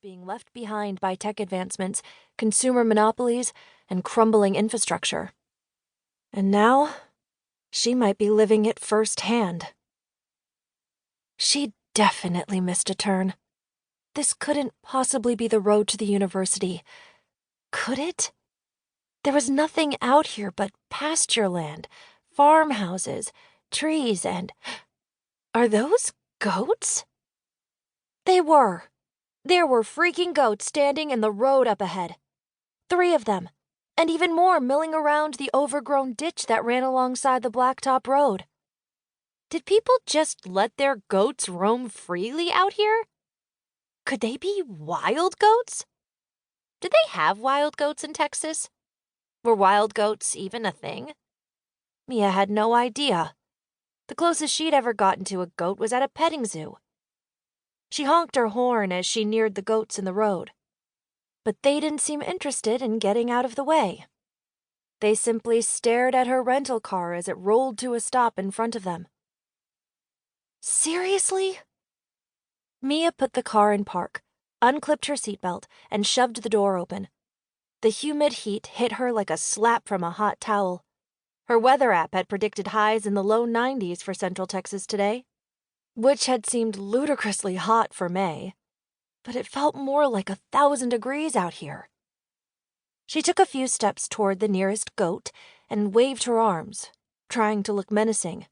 being left behind by tech advancements, consumer monopolies, and crumbling infrastructure. And now, she might be living it firsthand. She definitely missed a turn. This couldn't possibly be the road to the university. Could it? There was nothing out here but pasture land, farmhouses, trees, and... Are those goats? They were. There were freaking goats standing in the road up ahead. 3 of them, and even more milling around the overgrown ditch that ran alongside the blacktop road. Did people just let their goats roam freely out here? Could they be wild goats? Did they have wild goats in Texas? Were wild goats even a thing? Mia had no idea. The closest she'd ever gotten to a goat was at a petting zoo. She honked her horn as she neared the goats in the road. But they didn't seem interested in getting out of the way. They simply stared at her rental car as it rolled to a stop in front of them. Seriously? Mia put the car in park, unclipped her seatbelt, and shoved the door open. The humid heat hit her like a slap from a hot towel. Her weather app had predicted highs in the low 90s for Central Texas today, which had seemed ludicrously hot for May, but it felt more like 1,000 degrees out here. She took a few steps toward the nearest goat and waved her arms, trying to look menacing.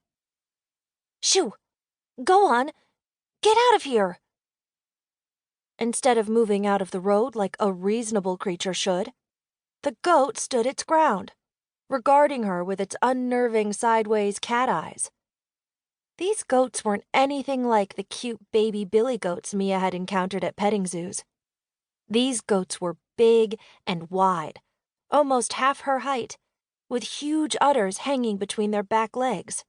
Shoo! Go on! Get out of here! Instead of moving out of the road like a reasonable creature should, the goat stood its ground, regarding her with its unnerving sideways cat eyes. These goats weren't anything like the cute baby billy goats Mia had encountered at petting zoos. These goats were big and wide, almost half her height, with huge udders hanging between their back legs.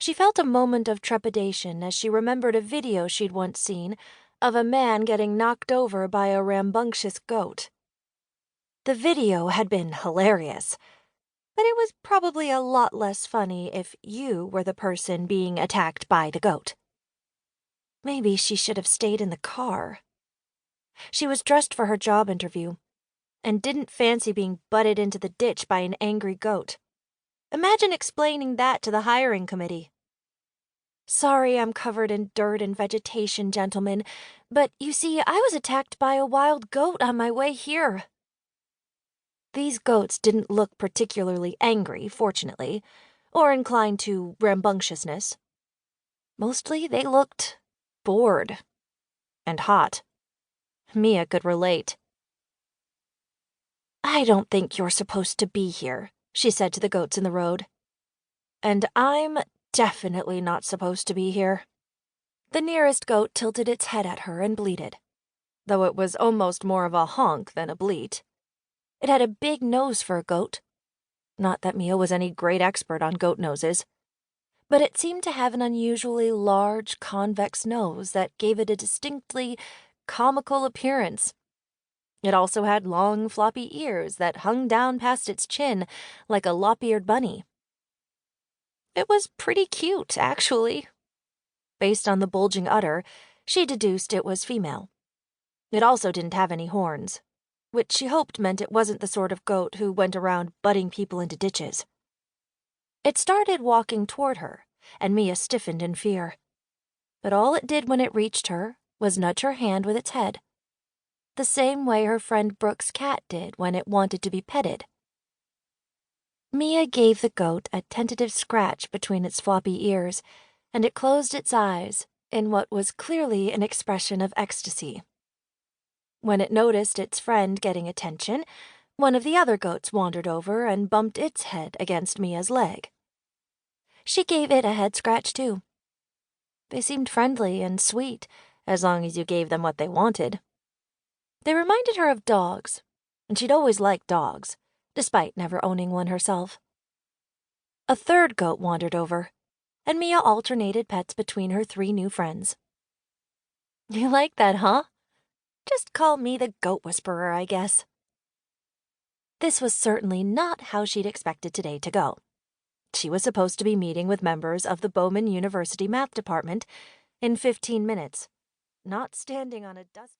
She felt a moment of trepidation as she remembered a video she'd once seen of a man getting knocked over by a rambunctious goat. The video had been hilarious, but it was probably a lot less funny if you were the person being attacked by the goat. Maybe she should have stayed in the car. She was dressed for her job interview and didn't fancy being butted into the ditch by an angry goat. Imagine explaining that to the hiring committee. Sorry I'm covered in dirt and vegetation, gentlemen, but you see, I was attacked by a wild goat on my way here. These goats didn't look particularly angry, fortunately, or inclined to rambunctiousness. Mostly they looked bored and hot. Mia could relate. I don't think you're supposed to be here, she said to the goats in the road. And I'm definitely not supposed to be here. The nearest goat tilted its head at her and bleated, though it was almost more of a honk than a bleat. It had a big nose for a goat. Not that Mia was any great expert on goat noses, but it seemed to have an unusually large, convex nose that gave it a distinctly comical appearance. It also had long, floppy ears that hung down past its chin like a lop-eared bunny. It was pretty cute, actually. Based on the bulging udder, she deduced it was female. It also didn't have any horns, which she hoped meant it wasn't the sort of goat who went around butting people into ditches. It started walking toward her, and Mia stiffened in fear. But all it did when it reached her was nudge her hand with its head, the same way her friend Brooke's cat did when it wanted to be petted. Mia gave the goat a tentative scratch between its floppy ears, and it closed its eyes in what was clearly an expression of ecstasy. When it noticed its friend getting attention, one of the other goats wandered over and bumped its head against Mia's leg. She gave it a head scratch, too. They seemed friendly and sweet, as long as you gave them what they wanted. They reminded her of dogs, and she'd always liked dogs, despite never owning one herself. A third goat wandered over, and Mia alternated pets between her 3 new friends. You like that, huh? Just call me the goat whisperer, I guess. This was certainly not how she'd expected today to go. She was supposed to be meeting with members of the Bowman University Math Department in 15 minutes, not standing on a dusty